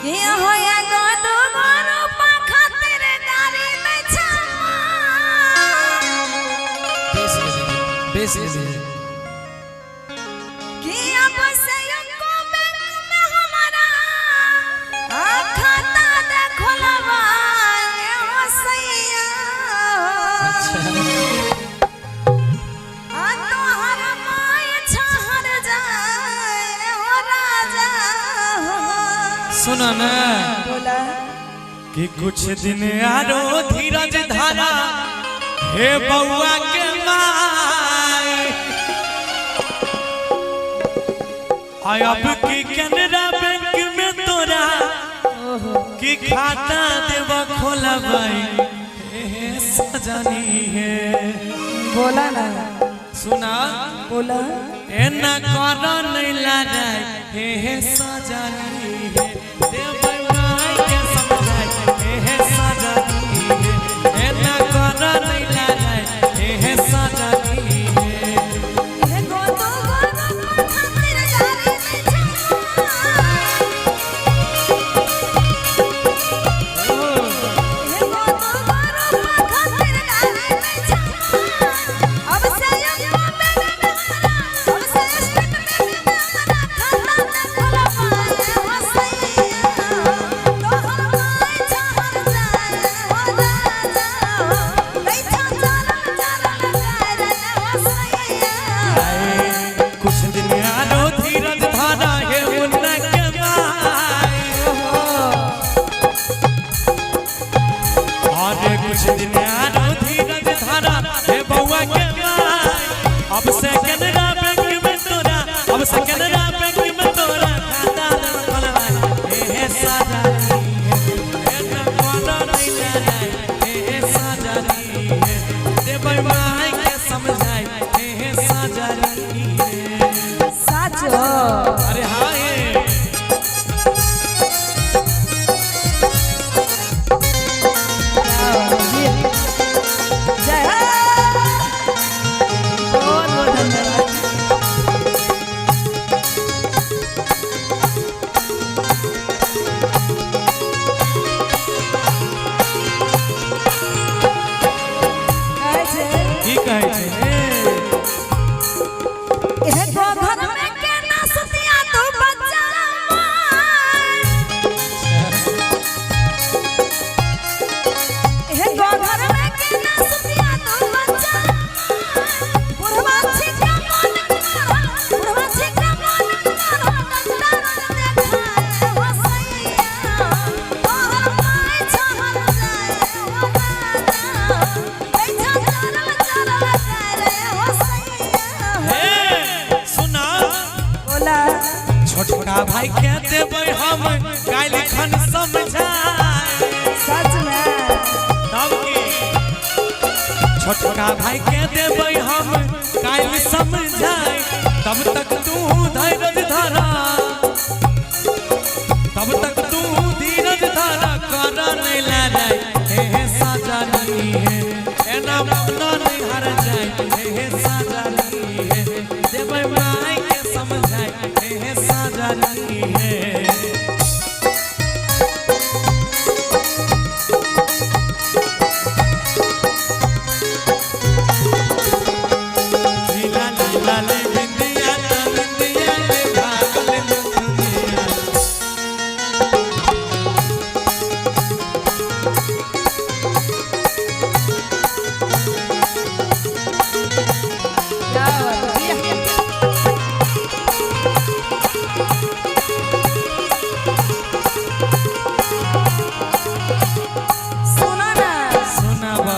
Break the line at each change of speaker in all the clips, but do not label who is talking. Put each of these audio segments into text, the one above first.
किया होया गोदो गोरो पाखा तेरे गारी में छामा
बेस
किया बसे को बैंक में हमारा खाता देखो लवा ओ सैया
अच्छा
आ तो हर माय छहर जाए ओ राजा
सुनो ना
बोला
कि कुछ दिन आरो धीरज धारा हे बउआ के माई आय अब की कैनरा बैंक में तोरा की खाता देव खोला भाई हे सजनी है
बोला ना
सुना
बोला
एना करो नहीं लड़ाई हे सजनी है देव माई के समझाई हे सजनी है एना करो नहीं लड़ाई हे सजनी है
ये गोदो गोरो पाखा तेरे गारी में छामा ये गोदो गोरो पाखा तेरे गारी में छामा अब से को बैंक में हमारा अब से स्टेट बैंक में हमारा खाता देखो लवा ओ सैया तो हर माय छहर जाए ओ राजा बैठा चल गाय ओ सैया
कुछ दिन आरो धीरज धारा है मुन्ना के माई और कुछ दिन आरो धीरज धारा है बउआ के माई अब से कैनरा बैंक में तोरा अब से कैनरा बैंक में तोरा खाता खोलवाई हे सजनी है ना कोना नहीं लड़ाई हे सजनी है देव माई के समझाई हे सजनी है
साचो
अरे हाँ ये
जय हो बहुत बहुत धन्यवाद ऐसे
की कहै छै
एह गोधन में के ना सुतिया तू बच्चा एह गोधन में के ना सुतिया तू बच्चा बुढ़वा छिका मन करो बुढ़वा छिका मन करो डंडा देखा हो सैया और माय छहर जाए ओ राजा बैठा चल करे हो सैया
हे सुना
बोला
छोटका भाई के देबै हम काल खन समझाई
सच में
तब की छोटका भाई के देबै हम काल समझाई तब तक तू धैर्य धरा तब तक तू धीरज धरा कर नहीं लड़ाई हे सजनी है एना मन नहीं हर जाए हे सजनी है देबै माई के समझाई हे सजनी है लीला लीला ले बिंदिया तो बिंदिया ले भागल दुनिया
क्या बात है सुना ना
सुनावा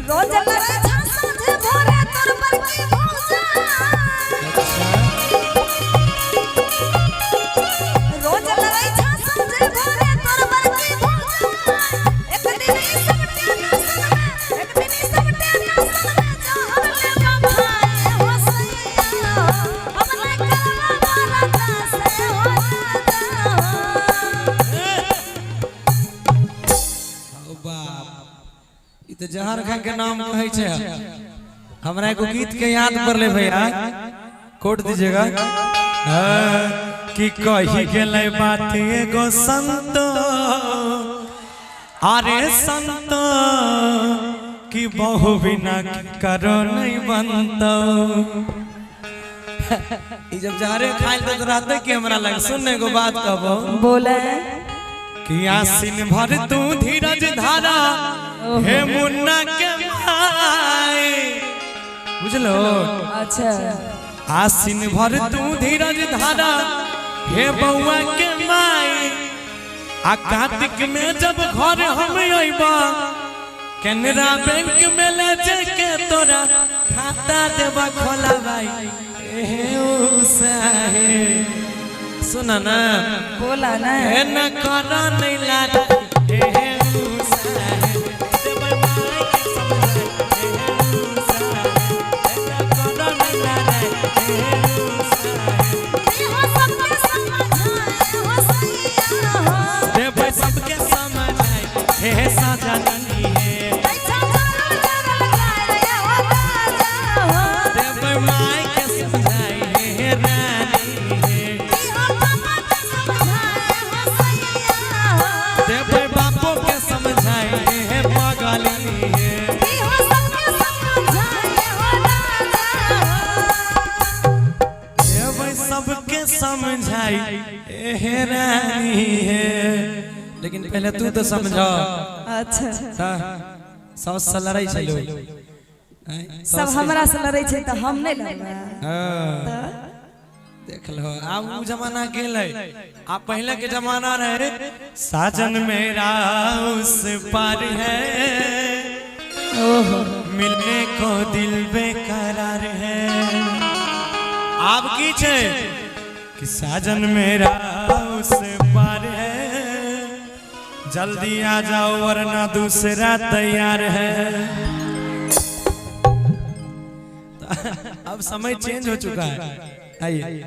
रोज लगे सांझे भोरे तोर पर की भौजा रोज लगे सांझे भोरे तोर पर की भौजा एक दिन ई सबटे नसन में एक दिन ई सबटे नसन में जो हमले बभाए हो सैया हमने करवा वाला से हो
ओ बाप ई तो जहर खान के नाम कहै छै हमरा एगो गीत के याद कर ले भैया कोट दीजिएगा कि कही गेले बात एगो संत अरे संत कि बहु बिना करो नहीं बनतो जब जा रहे खाइल तो रहते कि हमरा लग सुनने को बात कहो
बोले
कि आसिन भर तू धीरज धारा हे मुन्ना के भाई बुझलो
अच्छा
आसिन भर तू धीरज धारा हे बउआ के माई आ कार्तिक में जब घर हम अइबा केनरा बैंक में ले जाके तोरा खाता देबा खोला भाई सुना ना
बोला ना
हे न करा नहीं लाड सबके समझाए हे साजनी है देव माई के समझाए हे रानी है देव बापो के समझाए हे पगली है देव सबके समझाई हे रानी है लेकिन पहले तू तो समझो
अच्छा
सब से लड़ाई चलो
सब हमरा से लड़े छे त हम नहीं लड़बा
देख लो अब वो जमाना गेले आप पहले के जमाना रहे साजन मेरा उस पार है
ओहो
मिलने को दिल बेकरार है आप की छे कि साजन मेरा उस पार है जल्दी आ जाओ वरना दूसरा तैयार है अब समय चेंज हो चुका है आइए